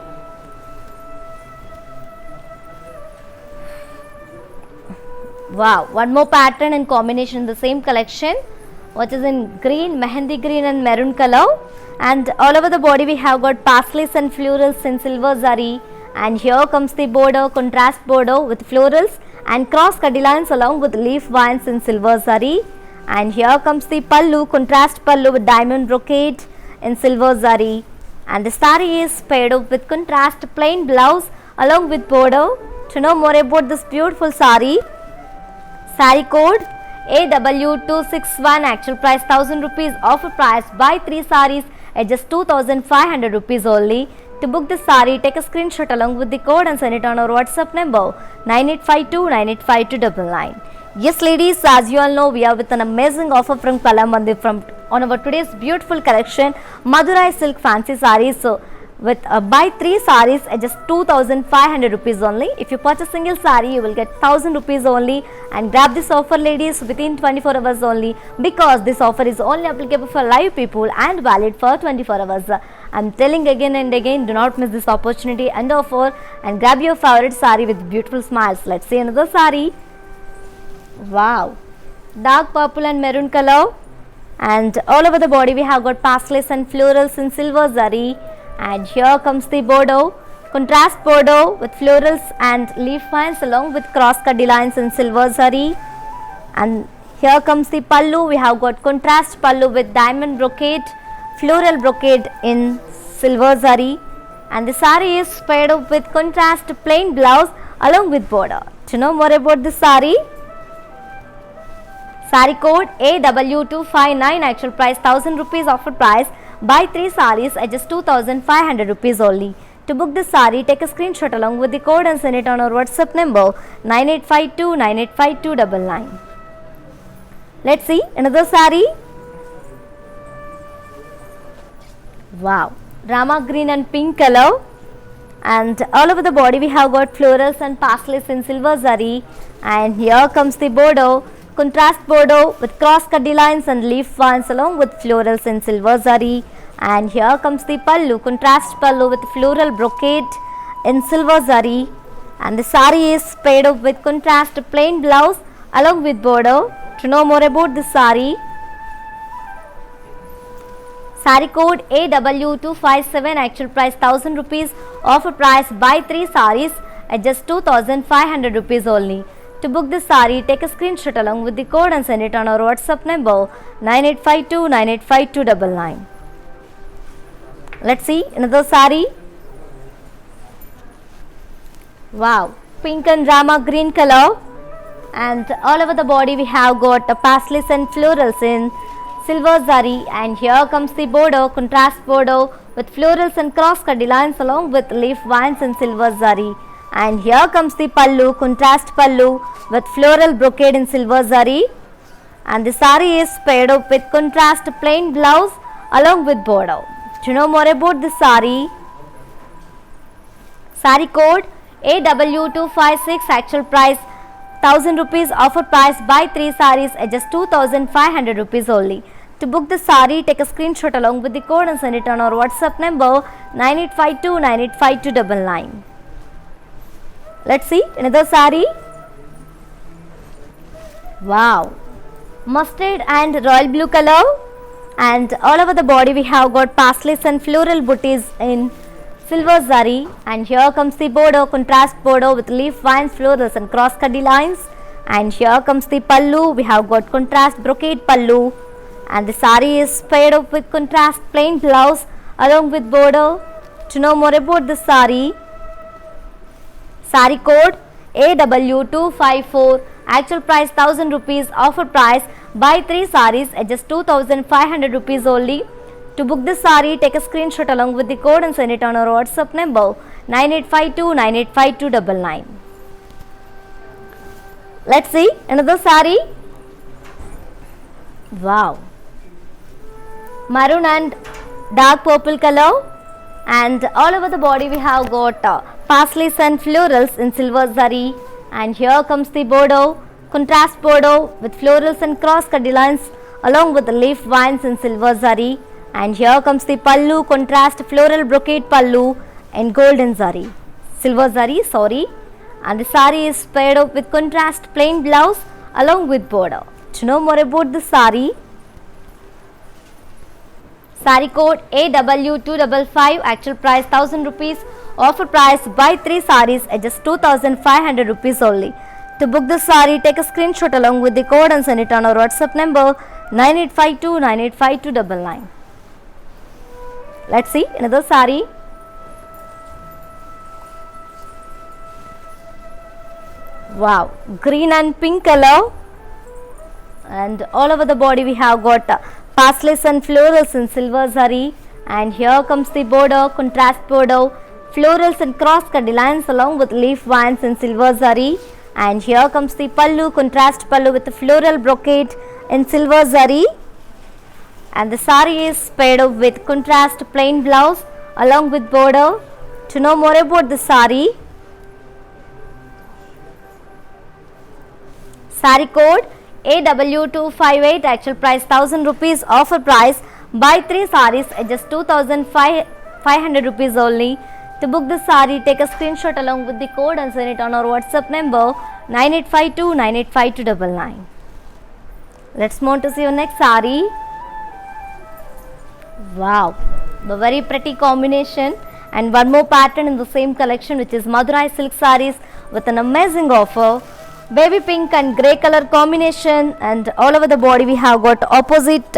Wow, one more pattern and combination in the same collection, which is in green, mehendi green and maroon color, and all over the body we have got parsleys and florals in silver zari, and here comes the border, contrast border with florals and cross cutty lines along with leaf vines in silver zari, and here comes the pallu, contrast pallu with diamond brocade in silver zari, and the saree is paired up with contrast plain blouse along with border. To know more about this beautiful saree, saree code AW261, actual price 1000 rupees, offer price buy 3 sarees at just 2500 rupees only. To book this saree, take a screenshot along with the code and send it on our WhatsApp number 9852985299. Yes ladies, as you all know, we are with an amazing offer from Kalamandir on our today's beautiful collection, Madurai silk fancy sarees. So with buy 3 sarees at just 2500 rupees only. If you purchase single saree, you will get 1000 rupees only, and grab this offer ladies within 24 hours only, because this offer is only applicable for live people and valid for 24 hours. I am telling again and again, do not miss this opportunity and offer, and grab your favorite saree with beautiful smiles. Let's see another saree. Wow, dark purple and maroon color, and all over the body we have got pastelis and florals in silver zari, and here comes the bordeaux, contrast bordeaux with florals and leaf vines along with cross cutty lines in silver zari, and here comes the pallu. We have got contrast pallu with diamond brocade, floral brocade in silver zari, and the sari is paired up with contrast plain blouse along with border. To know more about this sari, sari code AW259, actual price 1000 rupees, offer price buy 3 saris at just 2500 rupees only. To book this sari, take a screenshot along with the code and send it on our WhatsApp number 9852985299. Let's see another sari. Wow, Rama green and pink color, and all over the body we have got florals and pastelis in silver zari, and here comes the bordeaux, contrast bordeaux with cross cutty lines and leaf vines along with florals in silver zari, and here comes the pallu, contrast pallu with floral brocade in silver zari, and the sari is paired up with contrast plain blouse along with bordeaux. To know more about this sari, sari code AW257, actual price 1000 rupees, offer price buy 3 saris at just 2500 rupees only. To book this sari, take a screenshot along with the code and send it on our WhatsApp number 9852985299. Let's see another sari. Wow, pink and Rama green color, and all over the body we have got pastelis and florals in silver zari, and here comes the bordeaux, contrast bordeaux with florals and cross cutty lines along with leaf vines in silver zari, and here comes the pallu, contrast pallu with floral brocade in silver zari, and the sari is paired up with contrast plain blouse along with bordeaux. To know more about this sari, sari code AW256, actual price 1000 rupees, offer price buy 3 saris at just 2500 rupees only. To book the sari, take a screenshot along with the code and send it on our WhatsApp number 9852985299. Let's see another sari. Wow, mustard and royal blue color, and all over the body we have got pastelis and floral booties in silver zari, and here comes the bordeaux, contrast bordeaux with leaf vines, florals and cross cutty lines, and here comes the pallu. We have got contrast brocade pallu, and the sari is paired up with contrast plain blouse along with border. To know more about this sari, sari code AW254, actual price 1000 rupees, offer price buy 3 saris at just 2500 rupees only. To book this sari, take a screenshot along with the code and send it on our WhatsApp number 9852985299. Let's see another sari. Wow, maroon and dark purple color, and all over the body we have got pastelis and florals in silver zari, and here comes the bordeaux, contrast bordeaux with florals and cross cutty lines along with the leaf vines in silver zari, and here comes the pallu, contrast floral brocade pallu in golden zari, silver zari, sorry, and the sari is paired up with contrast plain blouse along with border. To know more about the sari, sari code AW255, actual price 1000 rupees, offer price buy 3 saris at just 2500 rupees only. To book this sari, take a screenshot along with the code and send it on our WhatsApp number 9852985299. Let's see another sari. Wow, green and pink color, and all over the body we have got pastelis and florals in silver zari, and here comes the border, contrast bordeaux, florals and cross cutty lines along with leaf vines in silver zari, and here comes the pallu, contrast pallu with the floral brocade in silver zari, and the sari is paired up with contrast plain blouse along with border. To know more about the sari, sari code AW258, actual price 1000 rupees, offer price buy 3 saris at just 2500 rupees only. To book this sari, take a screenshot along with the code and send it on our WhatsApp number 9852985299. Let's move to see your next sari. Wow, the very pretty combination, and one more pattern in the same collection, which is Madurai silk sarees with an amazing offer. Baby pink and grey color combination, and all over the body we have got opposite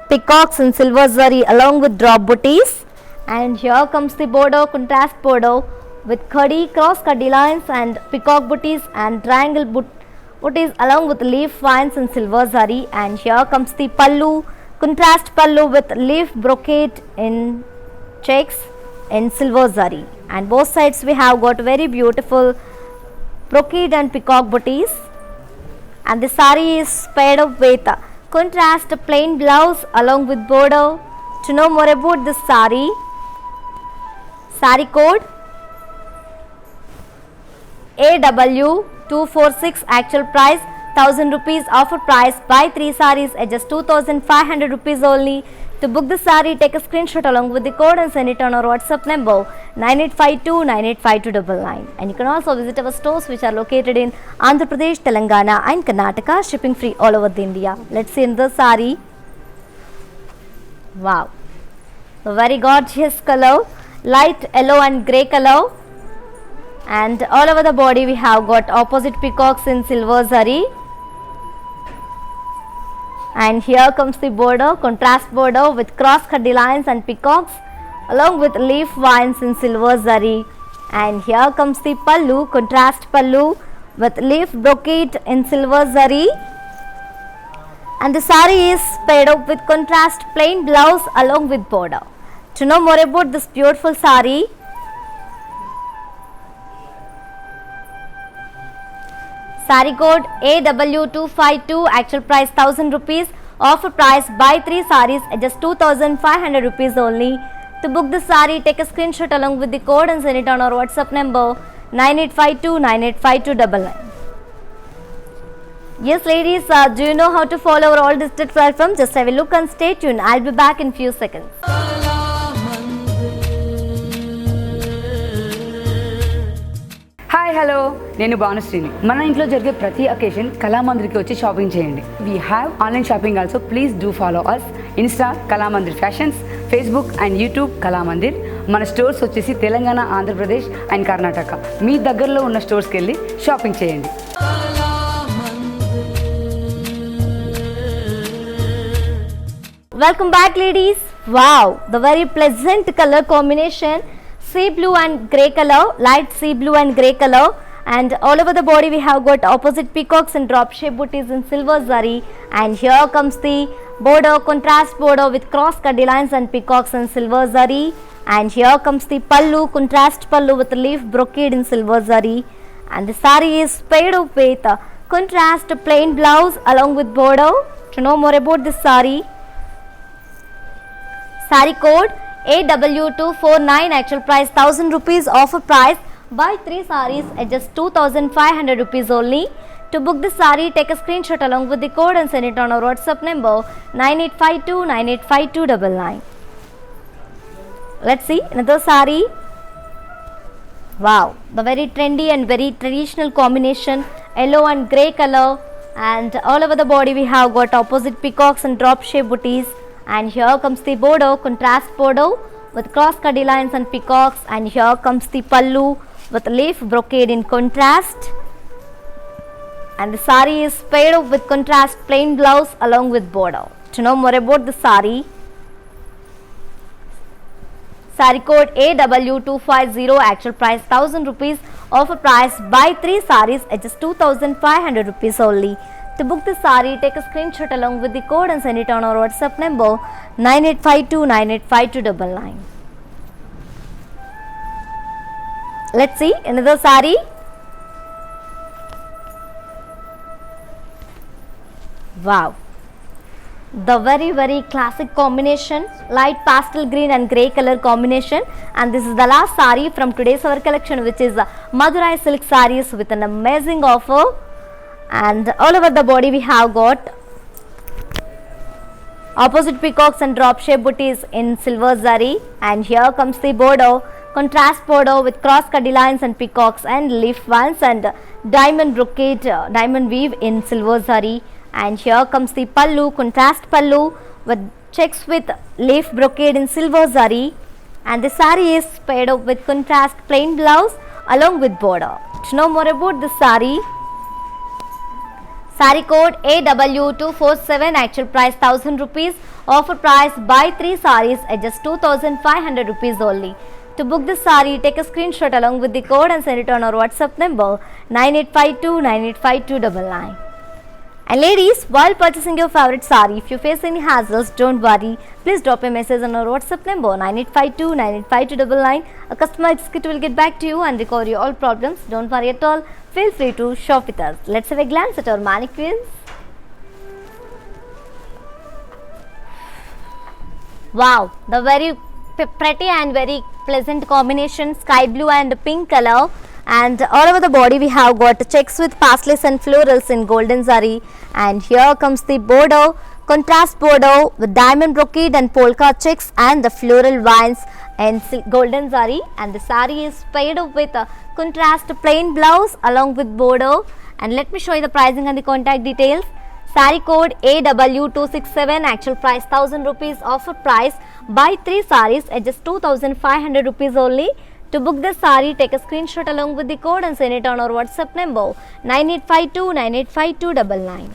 peacocks in silver zari along with drop booties. And here comes the border, contrast border with khadi, cross khadi lines and peacock booties and triangle booties along with leaf vines in silver zari. And here comes the pallu, contrast pallu with leaf brocade in checks in silver zari, and both sides we have got very beautiful brocade and peacock booties. And the saree is paired up with contrast plain blouse along with border. To know more about this saree code AW246, actual price 1000 rupees, offer price buy 3 sarees at just 2500 rupees only. To book the saree, take a screenshot along with the code and send it on our WhatsApp number 9852985299. And you can also visit our stores which are located in Andhra Pradesh, Telangana and Karnataka, shipping free all over the India. Let's see in the saree. Wow, a very gorgeous color, light yellow and grey color, and all over the body we have got opposite peacocks in silver zari. And here comes the border, contrast border with cross khadi lines and peacocks along with leaf vines in silver zari. And here comes the pallu, contrast pallu with leaf brocade in silver zari. And the saree is paired up with contrast plain blouse along with border. To know more about this beautiful saree, saree code AW252, actual price 1000 rupees, offer price buy 3 sarees at just 2500 rupees only. To book the saree, take a screenshot along with the code and send it on our WhatsApp number 9852985299. Yes ladies, do you know how to follow our all digital platforms? Just have a look and stay tuned. I'll be back in few seconds. Hi hello, నేను భానుశ్రీని. మన ఇంట్లో జరిగే ప్రతి occasion కళామందిర్కి వచ్చి shopping చేయండి. We have online shopping also. Please do follow us Insta Kalamandir fashions, Facebook and YouTube Kalamandir. మన stores వచ్చేసి Telangana, Andhra Pradesh and Karnataka. మీ దగ్గరలో ఉన్న స్టోర్స్కి వెళ్ళి షాపింగ్ చేయండి. Welcome back ladies. Wow, the very pleasant color combination, sea blue and grey color, light sea blue and grey color, and all over the body we have got opposite peacocks and drop shape booties in silver zari. And here comes the border, contrast border with cross khadi lines and peacocks in silver zari. And here comes the pallu, contrast pallu with leaf brocade in silver zari. And the saree is paired up with contrast plain blouse along with border. To know more about this saree, saree code AW249, actual price 1000 rupees, offer price buy 3 sarees at just 2500 rupees only. To book the saree, take a screenshot along with the code and send it on our WhatsApp number 9852985299. Let's see another saree. Wow, the very trendy and very traditional combination, yellow and grey color, and all over the body we have got opposite peacocks and drop shape booties. And here comes the border, contrast border with cross khadi lines and peacocks. And here comes the pallu with leaf brocade in contrast. And the saree is paired up with contrast plain blouse along with border. To know more about the saree, saree code AW250, actual price 1000 rupees, offer price buy 3 sarees at just 2500 rupees only. To book the saree, take a screenshot along with the code and send it on our WhatsApp number 9852985299. Let's see another saree. Wow, the very classic combination, light pastel green and grey color combination. And this is the last saree from today's our collection, which is Madurai silk sarees with an amazing offer. And all over the body we have got opposite peacocks and drop shape booties in silver zari. And here comes the border, contrast border with cross khadi lines and peacocks and leaf vines and diamond brocade, diamond weave in silver zari. And here comes the pallu, contrast pallu with checks with leaf brocade in silver zari, and the saree is paired up with contrast plain blouse along with border. To know more about this saree, saree code AW247, actual price 1000 rupees, offer price buy 3 sarees at just 2500 rupees only. To book this saree, take a screenshot along with the code and send it on our WhatsApp number 9852985299. And ladies, while purchasing your favorite saree, if you face any hassles, don't worry. Please drop a message on our WhatsApp number 9852985299. A customer executive will get back to you and record your all problems. Don't worry at all. Feel free to shop with us. Let's have a glance at our mannequins. Wow, the very pretty and very pleasant combination, sky blue and pink color, and all over the body we have got checks with pastelis and florals in golden zari, and here comes the border, contrast border with diamond brocade and polka checks and the floral vines and golden zari, and the saree is paired up with a contrast plain blouse along with border. And let me show you the pricing and the contact details. Saree code AW267, actual price 1000 rupees, offer price buy 3 sarees at just 2500 rupees only. To book the saree, take a screenshot along with the code and send it on our WhatsApp number 9852985299.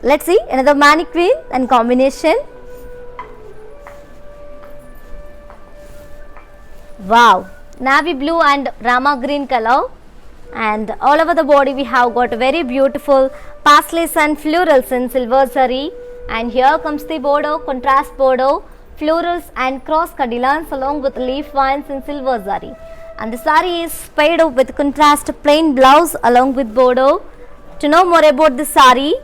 Let's see another mannequin and combination. Wow, navy blue and rama green color, and all over the body we have got very beautiful pastelis and florals in silver zari, and here comes the border, contrast border, florals and cross cadillans along with leaf vines in silver zari, and the saree is paired up with contrast plain blouse along with border. To know more about the saree,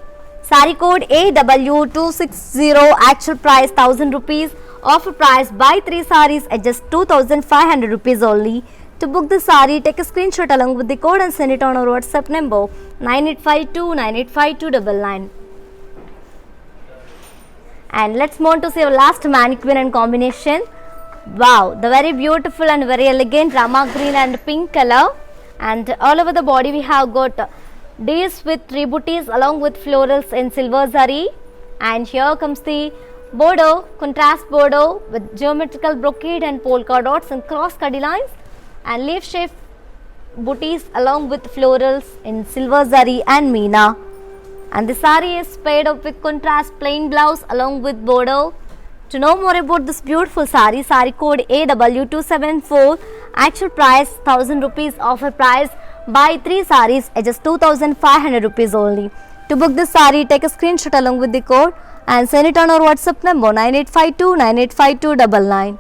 saree code AW260, actual price 1000 rupees, offer price buy 3 sarees at just 2500 rupees only. To book the saree, take a screenshot along with the code and send it on our WhatsApp number 9852985299. And let's move on to see our last mannequin and combination. Wow, the very beautiful and very elegant rama green and pink color, and all over the body we have got D's with tree booties along with florals in silver zari, and here comes the border, contrast border with geometrical brocade and polka dots and cross cadillans and leaf shape booties along with florals in silver zari and meena, and the saree is paired up with contrast plain blouse along with border. To know more about this beautiful saree, saree code AW274, actual price 1000 rupees, offer price buy 3 sarees at just 2500 rupees only. To book this saree, take a screenshot along with the code and send it on our WhatsApp number 9852985299.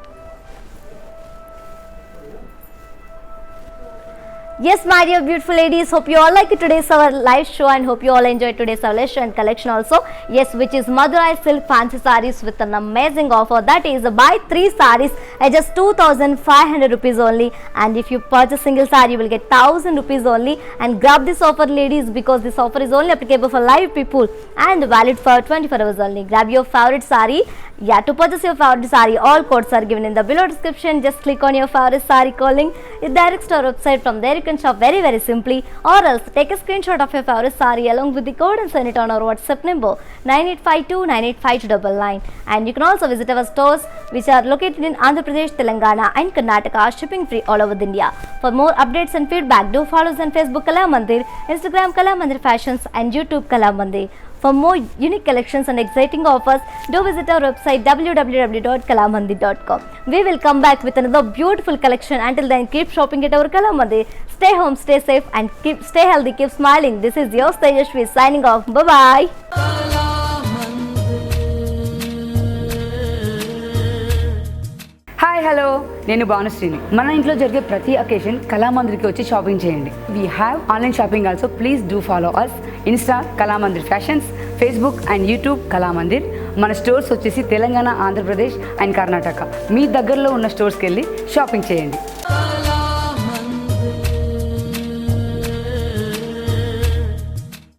Yes, my dear beautiful ladies, hope you all like today's our live show and hope you all enjoyed today's our live show and collection also. Yes, which is Madurai silk fancy sarees with an amazing offer, that is buy 3 sarees at just 2500 rupees only, and if you purchase single saree you will get 1000 rupees only. And grab this offer ladies, because this offer is only applicable for live people and valid for 24 hours only. Grab your favorite saree. Yeah, to purchase your favorite saree, all codes are given in the below description. Just click on your favorite saree calling, it directs to our website. From there you can shop very simply, or else take a screenshot of your favorite saree along with the code and send it on our WhatsApp number 9852985299. And you can also visit our stores which are located in Andhra Pradesh, Telangana and Karnataka, shipping free all over India. For more updates and feedback, do follow us on Facebook Kala Mandir, Instagram Kala Mandir Fashions and YouTube Kala Mandir. For more unique collections and exciting offers, do visit our website www.kalamandir.com. We will come back with another beautiful collection. Until then, keep shopping at our Kala Mandir. Stay home, stay safe and stay healthy, keep smiling. This is your Tejashwi signing off. Bye-bye. Hi hello, నేను భానుశ్రీని. మన ఇంట్లో జరిగే ప్రతి occasion కళామందిర్కి వచ్చి shopping చేయండి. We have online shopping also. Please do follow us Insta Kalamandir fashions, Facebook and YouTube Kalamandir. మన stores వచ్చేసి Telangana, Andhra Pradesh and Karnataka. మీ దగ్గరలో ఉన్న స్టోర్స్కి వెళ్ళి షాపింగ్ చేయండి.